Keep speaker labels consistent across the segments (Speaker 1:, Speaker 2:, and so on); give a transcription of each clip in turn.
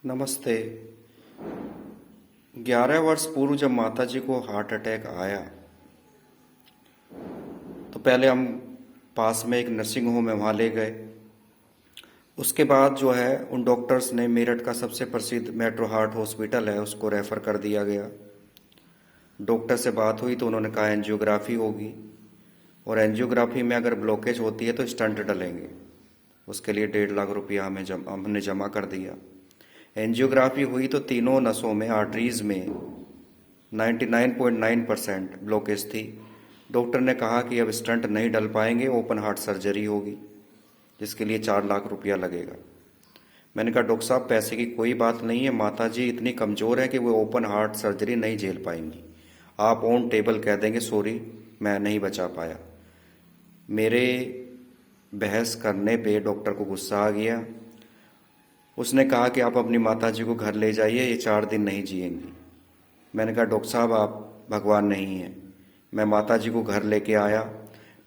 Speaker 1: नमस्ते। 11 वर्ष पूर्व जब माताजी को हार्ट अटैक आया तो पहले हम पास में एक नर्सिंग होम है वहाँ ले गए। उसके बाद जो है उन डॉक्टर्स ने मेरठ का सबसे प्रसिद्ध मेट्रो हार्ट हॉस्पिटल है उसको रेफ़र कर दिया गया। डॉक्टर से बात हुई तो उन्होंने कहा एंजियोग्राफी होगी और एंजियोग्राफी में अगर ब्लॉकेज होती है तो स्टंट डलेंगे। उसके लिए 1.5 लाख रुपया हमने जमा कर दिया। एंजियोग्राफी हुई तो तीनों नसों में आर्टरीज में 99.9% ब्लॉकेज थी। डॉक्टर ने कहा कि अब स्टंट नहीं डल पाएंगे, ओपन हार्ट सर्जरी होगी जिसके लिए 4 लाख रुपया लगेगा। मैंने कहा डॉक्टर साहब पैसे की कोई बात नहीं है, माता जी इतनी कमज़ोर है कि वो ओपन हार्ट सर्जरी नहीं झेल पाएंगी। आप ऑन टेबल कह देंगे सॉरी मैं नहीं बचा पाया। मेरे बहस करने पे डॉक्टर को गुस्सा आ गया। उसने कहा कि आप अपनी माताजी को घर ले जाइए, ये 4 दिन नहीं जिएंगी। मैंने कहा डॉक्टर साहब आप भगवान नहीं हैं। मैं माताजी को घर लेके आया।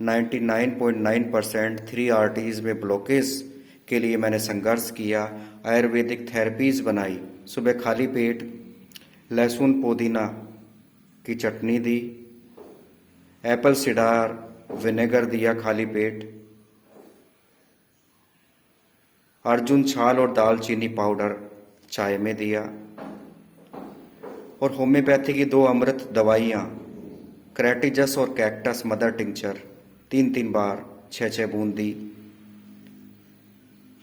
Speaker 1: 99.9% 3 आर्टरीज में ब्लॉकेज के लिए मैंने संघर्ष किया। आयुर्वेदिक थेरेपीज बनाई। सुबह खाली पेट लहसुन पुदीना की चटनी दी, एप्पल सिडार विनेगर दिया खाली पेट, अर्जुन छाल और दालचीनी पाउडर चाय में दिया और होम्योपैथी की 2 अमृत दवाइयाँ क्रैटिजस और कैक्टस मदर टिंचर 3-3 बार 6-6 बूंद दी।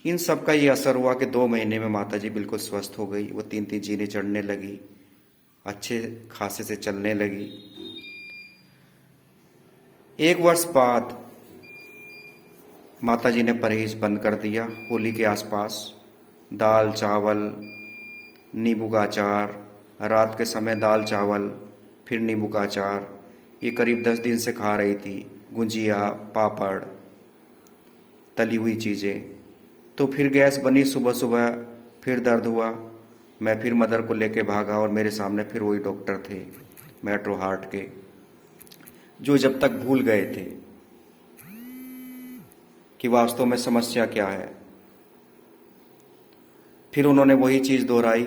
Speaker 1: इन सब का ये असर हुआ कि 2 महीने में माताजी बिल्कुल स्वस्थ हो गई। वो 3-3 जीने चढ़ने लगी, अच्छे खासे से चलने लगी। 1 वर्ष बाद माताजी ने परहेज बंद कर दिया। होली के आसपास दाल चावल नींबू का अचार, रात के समय दाल चावल फिर नींबू का अचार, ये करीब 10 दिन से खा रही थी। गुंजिया पापड़ तली हुई चीज़ें। तो फिर गैस बनी सुबह सुबह, फिर दर्द हुआ। मैं फिर मदर को लेके भागा और मेरे सामने फिर वही डॉक्टर थे मेट्रो हार्ट के, जो जब तक भूल गए थे कि वास्तव में समस्या क्या है। फिर उन्होंने वही चीज़ दोहराई